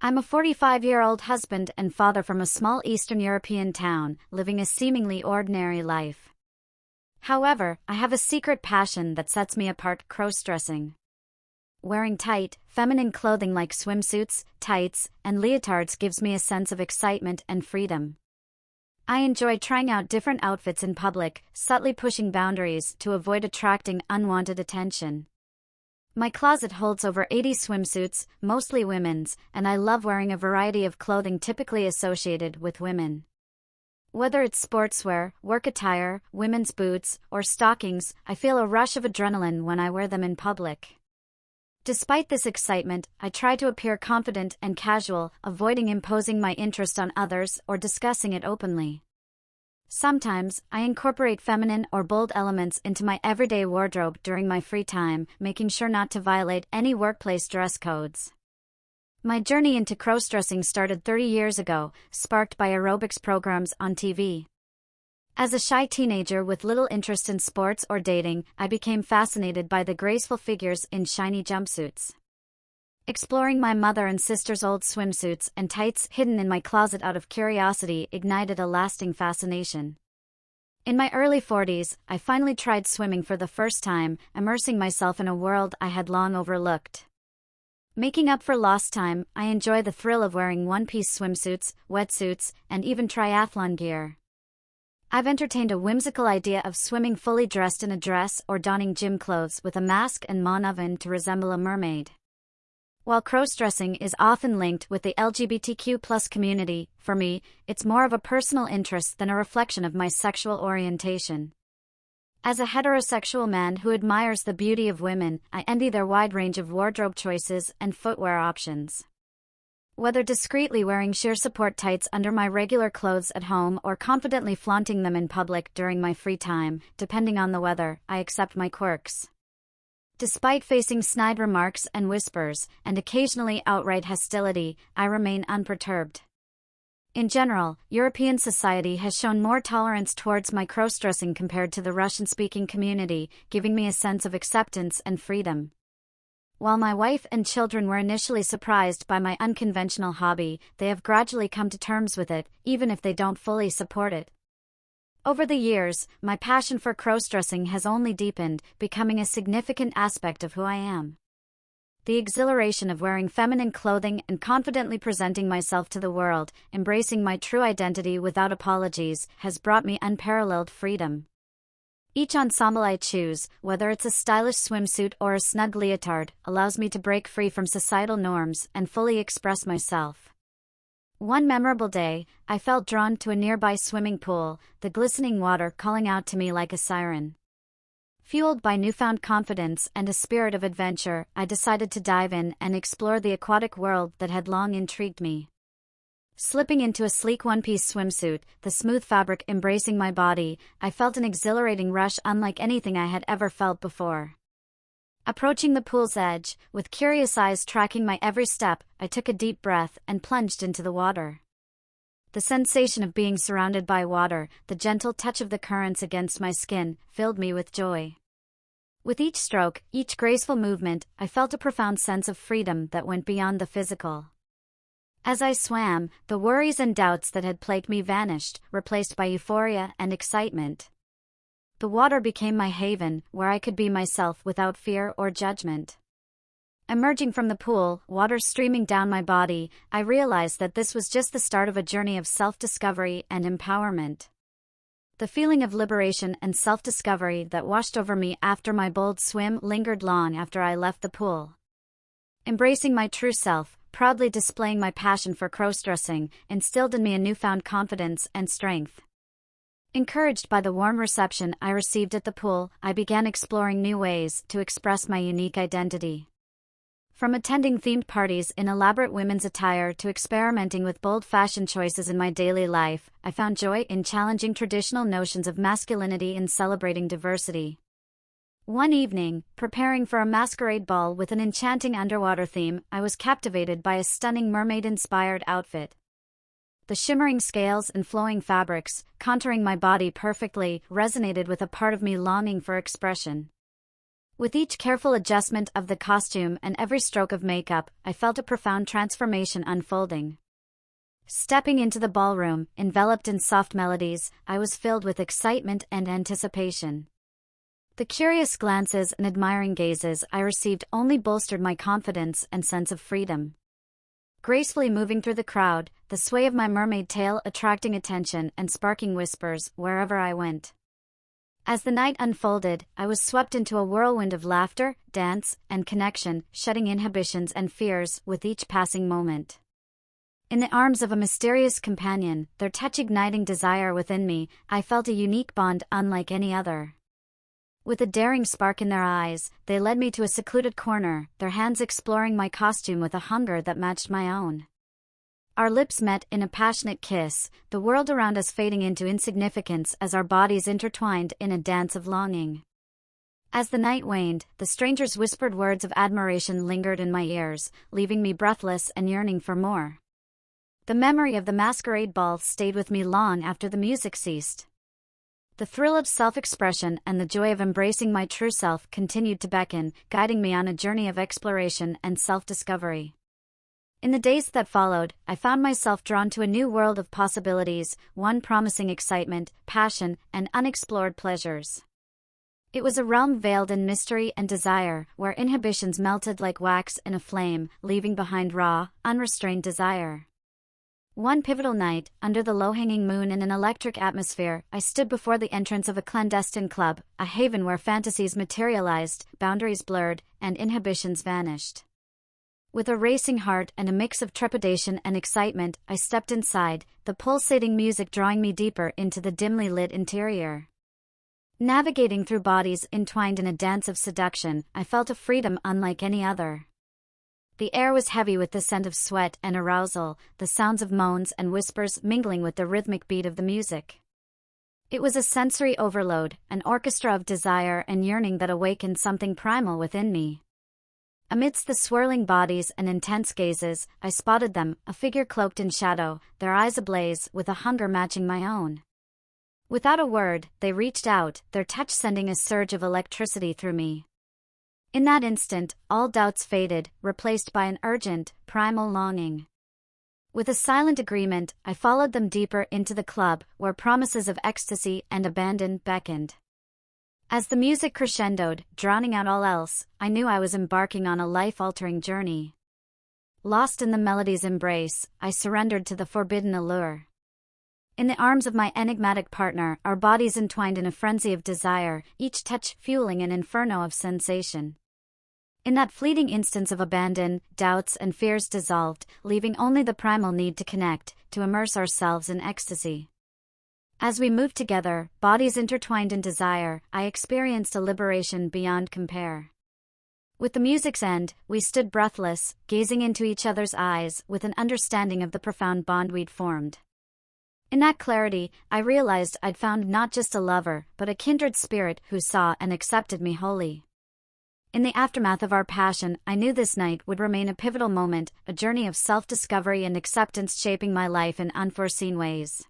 I'm a 45-year-old husband and father from a small Eastern European town, living a seemingly ordinary life. However, I have a secret passion that sets me apart: crossdressing. Wearing tight, feminine clothing like swimsuits, tights, and leotards gives me a sense of excitement and freedom. I enjoy trying out different outfits in public, subtly pushing boundaries to avoid attracting unwanted attention. My closet holds over 80 swimsuits, mostly women's, and I love wearing a variety of clothing typically associated with women. Whether it's sportswear, work attire, women's boots, or stockings, I feel a rush of adrenaline when I wear them in public. Despite this excitement, I try to appear confident and casual, avoiding imposing my interest on others or discussing it openly. Sometimes, I incorporate feminine or bold elements into my everyday wardrobe during my free time, making sure not to violate any workplace dress codes. My journey into crossdressing started 30 years ago, sparked by aerobics programs on TV. As a shy teenager with little interest in sports or dating, I became fascinated by the graceful figures in shiny jumpsuits. Exploring my mother and sister's old swimsuits and tights hidden in my closet out of curiosity ignited a lasting fascination. In my early 40s, I finally tried swimming for the first time, immersing myself in a world I had long overlooked. Making up for lost time, I enjoy the thrill of wearing one-piece swimsuits, wetsuits, and even triathlon gear. I've entertained a whimsical idea of swimming fully dressed in a dress or donning gym clothes with a mask and mon oven to resemble a mermaid. While crossdressing is often linked with the LGBTQ+ community, for me, it's more of a personal interest than a reflection of my sexual orientation. As a heterosexual man who admires the beauty of women, I envy their wide range of wardrobe choices and footwear options. Whether discreetly wearing sheer support tights under my regular clothes at home or confidently flaunting them in public during my free time, depending on the weather, I accept my quirks. Despite facing snide remarks and whispers, and occasionally outright hostility, I remain unperturbed. In general, European society has shown more tolerance towards my crossdressing compared to the Russian-speaking community, giving me a sense of acceptance and freedom. While my wife and children were initially surprised by my unconventional hobby, they have gradually come to terms with it, even if they don't fully support it. Over the years, my passion for crossdressing has only deepened, becoming a significant aspect of who I am. The exhilaration of wearing feminine clothing and confidently presenting myself to the world, embracing my true identity without apologies, has brought me unparalleled freedom. Each ensemble I choose, whether it's a stylish swimsuit or a snug leotard, allows me to break free from societal norms and fully express myself. One memorable day, I felt drawn to a nearby swimming pool, the glistening water calling out to me like a siren. Fueled by newfound confidence and a spirit of adventure, I decided to dive in and explore the aquatic world that had long intrigued me. Slipping into a sleek one-piece swimsuit, the smooth fabric embracing my body, I felt an exhilarating rush unlike anything I had ever felt before. Approaching the pool's edge, with curious eyes tracking my every step, I took a deep breath and plunged into the water. The sensation of being surrounded by water, the gentle touch of the currents against my skin, filled me with joy. With each stroke, each graceful movement, I felt a profound sense of freedom that went beyond the physical. As I swam, the worries and doubts that had plagued me vanished, replaced by euphoria and excitement. The water became my haven, where I could be myself without fear or judgment. Emerging from the pool, water streaming down my body, I realized that this was just the start of a journey of self-discovery and empowerment. The feeling of liberation and self-discovery that washed over me after my bold swim lingered long after I left the pool. Embracing my true self, proudly displaying my passion for crossdressing, instilled in me a newfound confidence and strength. Encouraged by the warm reception I received at the pool, I began exploring new ways to express my unique identity. From attending themed parties in elaborate women's attire to experimenting with bold fashion choices in my daily life, I found joy in challenging traditional notions of masculinity and celebrating diversity. One evening, preparing for a masquerade ball with an enchanting underwater theme, I was captivated by a stunning mermaid-inspired outfit. The shimmering scales and flowing fabrics, contouring my body perfectly, resonated with a part of me longing for expression. With each careful adjustment of the costume and every stroke of makeup, I felt a profound transformation unfolding. Stepping into the ballroom, enveloped in soft melodies, I was filled with excitement and anticipation. The curious glances and admiring gazes I received only bolstered my confidence and sense of freedom. Gracefully moving through the crowd, the sway of my mermaid tail attracting attention and sparking whispers wherever I went. As the night unfolded, I was swept into a whirlwind of laughter, dance, and connection, shedding inhibitions and fears with each passing moment. In the arms of a mysterious companion, their touch igniting desire within me, I felt a unique bond unlike any other. With a daring spark in their eyes, they led me to a secluded corner, their hands exploring my costume with a hunger that matched my own. Our lips met in a passionate kiss, the world around us fading into insignificance as our bodies intertwined in a dance of longing. As the night waned, the strangers' whispered words of admiration lingered in my ears, leaving me breathless and yearning for more. The memory of the masquerade ball stayed with me long after the music ceased. The thrill of self-expression and the joy of embracing my true self continued to beckon, guiding me on a journey of exploration and self-discovery. In the days that followed, I found myself drawn to a new world of possibilities, one promising excitement, passion, and unexplored pleasures. It was a realm veiled in mystery and desire, where inhibitions melted like wax in a flame, leaving behind raw, unrestrained desire. One pivotal night, under the low-hanging moon in an electric atmosphere, I stood before the entrance of a clandestine club, a haven where fantasies materialized, boundaries blurred, and inhibitions vanished. With a racing heart and a mix of trepidation and excitement, I stepped inside, the pulsating music drawing me deeper into the dimly lit interior. Navigating through bodies entwined in a dance of seduction, I felt a freedom unlike any other. The air was heavy with the scent of sweat and arousal, the sounds of moans and whispers mingling with the rhythmic beat of the music. It was a sensory overload, an orchestra of desire and yearning that awakened something primal within me. Amidst the swirling bodies and intense gazes, I spotted them, a figure cloaked in shadow, their eyes ablaze with a hunger matching my own. Without a word, they reached out, their touch sending a surge of electricity through me. In that instant, all doubts faded, replaced by an urgent, primal longing. With a silent agreement, I followed them deeper into the club, where promises of ecstasy and abandon beckoned. As the music crescendoed, drowning out all else, I knew I was embarking on a life-altering journey. Lost in the melody's embrace, I surrendered to the forbidden allure. In the arms of my enigmatic partner, our bodies entwined in a frenzy of desire, each touch fueling an inferno of sensation. In that fleeting instance of abandon, doubts and fears dissolved, leaving only the primal need to connect, to immerse ourselves in ecstasy. As we moved together, bodies intertwined in desire, I experienced a liberation beyond compare. With the music's end, we stood breathless, gazing into each other's eyes with an understanding of the profound bond we'd formed. In that clarity, I realized I'd found not just a lover, but a kindred spirit who saw and accepted me wholly. In the aftermath of our passion, I knew this night would remain a pivotal moment, a journey of self-discovery and acceptance shaping my life in unforeseen ways.